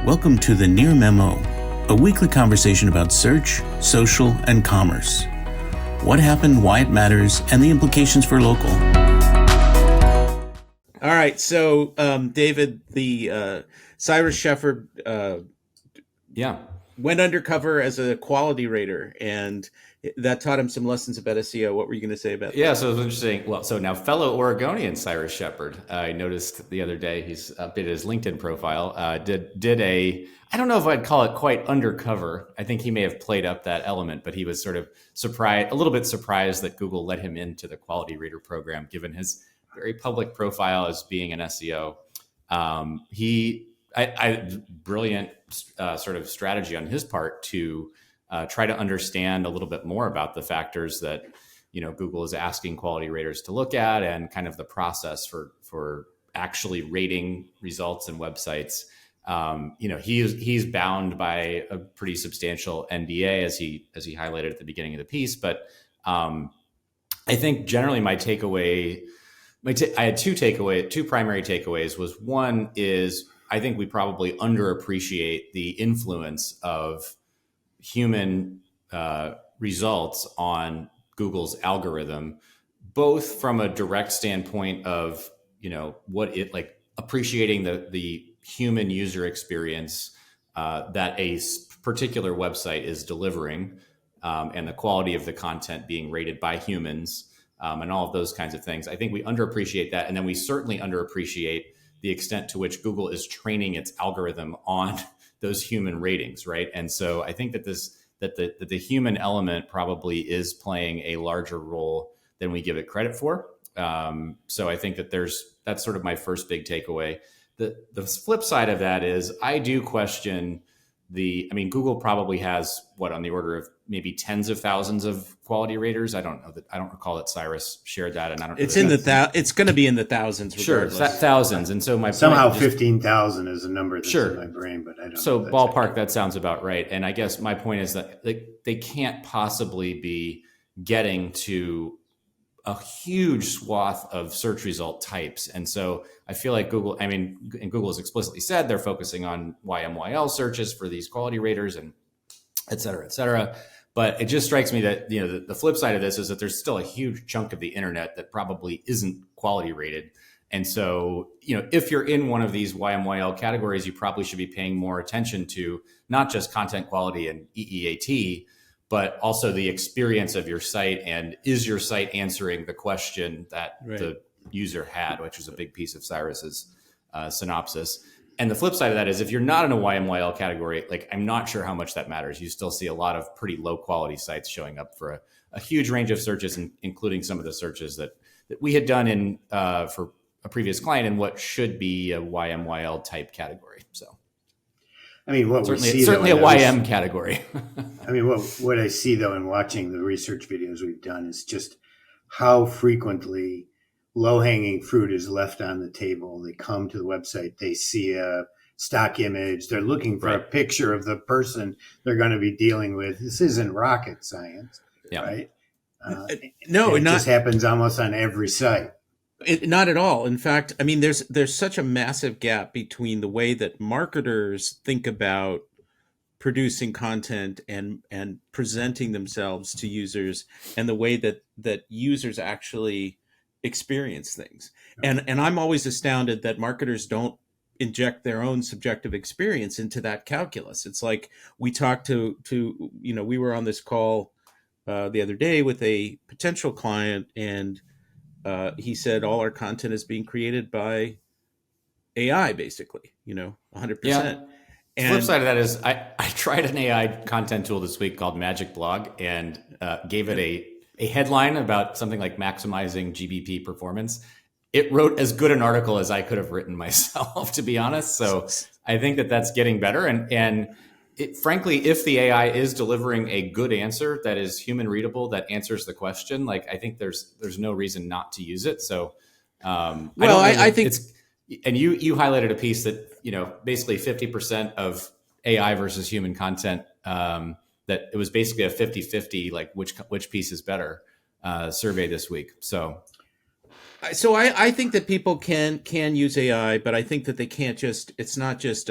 Welcome to the Near Memo, a weekly conversation about search, social, and commerce. What happened, why it matters, and the implications for local. All right, so David, the Cyrus Shepard went undercover as a quality rater, and that taught him some lessons about SEO. What were you going to say about that? Yeah, so it was interesting. Well, so now fellow Oregonian Cyrus Shepard, I noticed the other day he's updated his LinkedIn profile. Did a, I don't know if I'd call it quite undercover. I think he may have played up that element, but he was sort of surprised, a little bit surprised that Google let him into the quality rater program, given his very public profile as being an SEO. Brilliant sort of strategy on his part to try to understand a little bit more about the factors that Google is asking quality raters to look at, and kind of the process for actually rating results and websites. He's bound by a pretty substantial NDA, as he highlighted at the beginning of the piece. But I think generally my takeaway, I had two primary takeaways. Was one is I think we probably underappreciate the influence of human results on Google's algorithm, both from a direct standpoint of, what it like appreciating the human user experience that a particular website is delivering, and the quality of the content being rated by humans, and all of those kinds of things. I think we underappreciate that. And then we certainly underappreciate the extent to which Google is training its algorithm on those human ratings, right? And so I think that the human element probably is playing a larger role than we give it credit for. So I think that that's sort of my first big takeaway. The flip side of that is I do question Google probably has on the order of maybe tens of thousands of quality raters. I don't recall that Cyrus shared that, and I don't. It's it's going to be in the thousands. Regardless. Sure, thousands. And so somehow 15,000 is a number that's in my brain, but I don't. So know ballpark, that sounds about right. And I guess my point is that they can't possibly be getting to a huge swath of search result types. And so I feel like Google has explicitly said they're focusing on YMYL searches for these quality raters and et cetera, et cetera. But it just strikes me that, the flip side of this is that there's still a huge chunk of the internet that probably isn't quality rated. And so, if you're in one of these YMYL categories, you probably should be paying more attention to not just content quality and EEAT, but also the experience of your site, and is your site answering the question that the user had, which was a big piece of Cyrus's synopsis. And the flip side of that is if you're not in a YMYL category, I'm not sure how much that matters. You still see a lot of pretty low quality sites showing up for a huge range of searches, including some of the searches that we had done in for a previous client in what should be a YMYL type category. So. What certainly, we see certainly a YM category. What I see though in watching the research videos we've done is just how frequently low-hanging fruit is left on the table. They come to the website, they see a stock image, they're looking for a picture of the person they're going to be dealing with. This isn't rocket science, right? It just happens almost on every site. Not at all. In fact, there's such a massive gap between the way that marketers think about producing content and presenting themselves to users, and the way that users actually experience things. And I'm always astounded that marketers don't inject their own subjective experience into that calculus. It's like we talked to we were on this call the other day with a potential client, and he said all our content is being created by AI, basically, 100%. Yeah. And flip side of that is I tried an AI content tool this week called Magic Blog, and gave it a headline about something like maximizing GBP performance. It wrote as good an article as I could have written myself, to be honest. So I think that that's getting better. And frankly, if the AI is delivering a good answer that is human readable, that answers the question, I think there's no reason not to use it. So, I think it's, and you highlighted a piece that, basically 50% of AI versus human content, that it was basically a 50-50, which piece is better, survey this week. So I think that people can use AI, but I think that they can't it's not just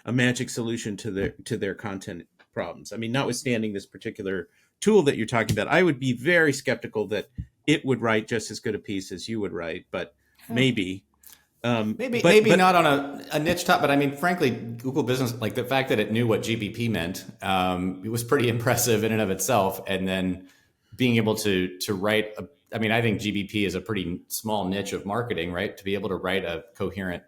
magic solution to their content problems. I mean, notwithstanding this particular tool that you're talking about, I would be very skeptical that it would write just as good a piece as you would write, but maybe. Maybe not on a niche top, but I mean, frankly, Google Business, like the fact that it knew what GBP meant, it was pretty impressive in and of itself. And then being able to write, I mean, I think GBP is a pretty small niche of marketing, right? To be able to write a coherent,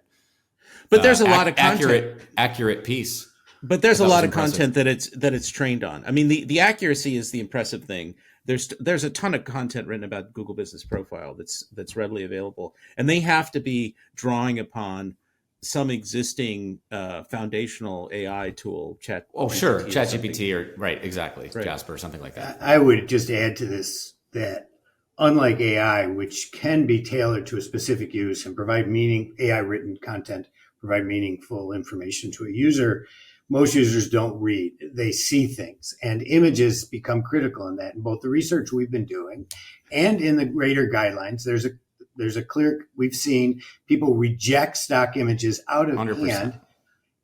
but there's a lot of content. accurate piece. But there's a lot of content that it's trained on. I mean, the accuracy is the impressive thing. There's a ton of content written about Google Business Profile that's readily available, and they have to be drawing upon some existing foundational AI tool. ChatGPT or right, exactly, right. Jasper, something like that. I would just add to this that unlike AI, which can be tailored to a specific use and provide AI written content, provide meaningful information to a user. Most users don't read, they see things, and images become critical in that. In both the research we've been doing and in the rater guidelines, there's a clear, we've seen people reject stock images out of 100%. Hand.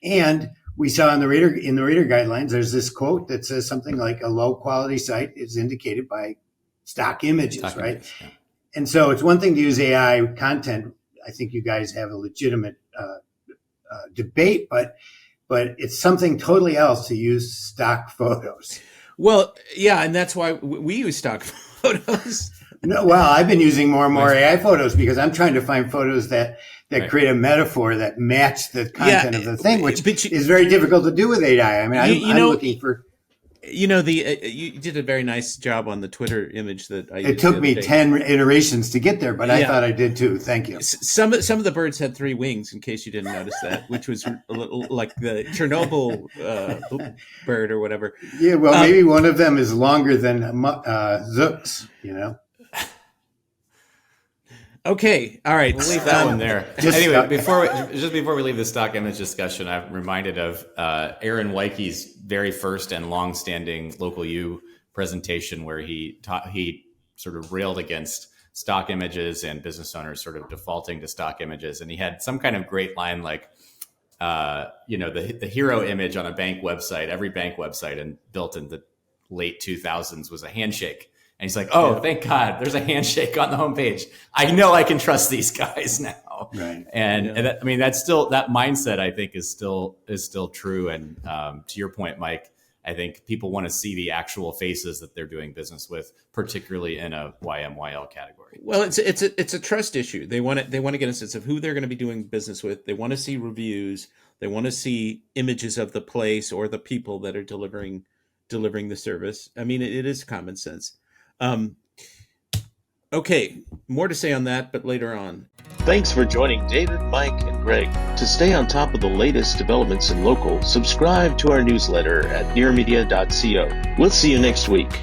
And we saw in the rater guidelines, there's this quote that says something like a low quality site is indicated by stock images, right? Images, yeah. And so it's one thing to use AI content. I think you guys have a legitimate debate, but it's something totally else to use stock photos. Well, yeah, and that's why we use stock photos. No, well, I've been using more and more AI photos because I'm trying to find photos that create a metaphor that match the content of the thing, which is very difficult to do with AI. I mean, I'm looking for... You know, you did a very nice job on the Twitter image that I used. It took me 10 iterations to get there, but I thought I did too. Thank you. Some of the birds had 3 wings, in case you didn't notice that, which was a little like the Chernobyl bird or whatever. Yeah, well, maybe one of them is longer than Zooks, you know? Okay, all right. We'll leave that one there. Anyway, before we leave the stock image discussion, I'm reminded of Aaron Weike's very first and long-standing Local U presentation, where he sort of railed against stock images and business owners sort of defaulting to stock images, and he had some kind of great line like, the hero image on a bank website, every bank website, and built in the late 2000s was a handshake. And he's like, thank God, there's a handshake on the homepage. I know I can trust these guys now. Right. And that, I mean, that's still, that mindset, I think, is still true. And to your point, Mike, I think people want to see the actual faces that they're doing business with, particularly in a YMYL category. Well, it's a trust issue. They want to get a sense of who they're going to be doing business with. They want to see reviews. They want to see images of the place or the people that are delivering the service. I mean, it is common sense. Okay, more to say on that, but later on. Thanks for joining David, Mike, and Greg. To stay on top of the latest developments in local, subscribe to our newsletter at nearmedia.co. We'll see you next week.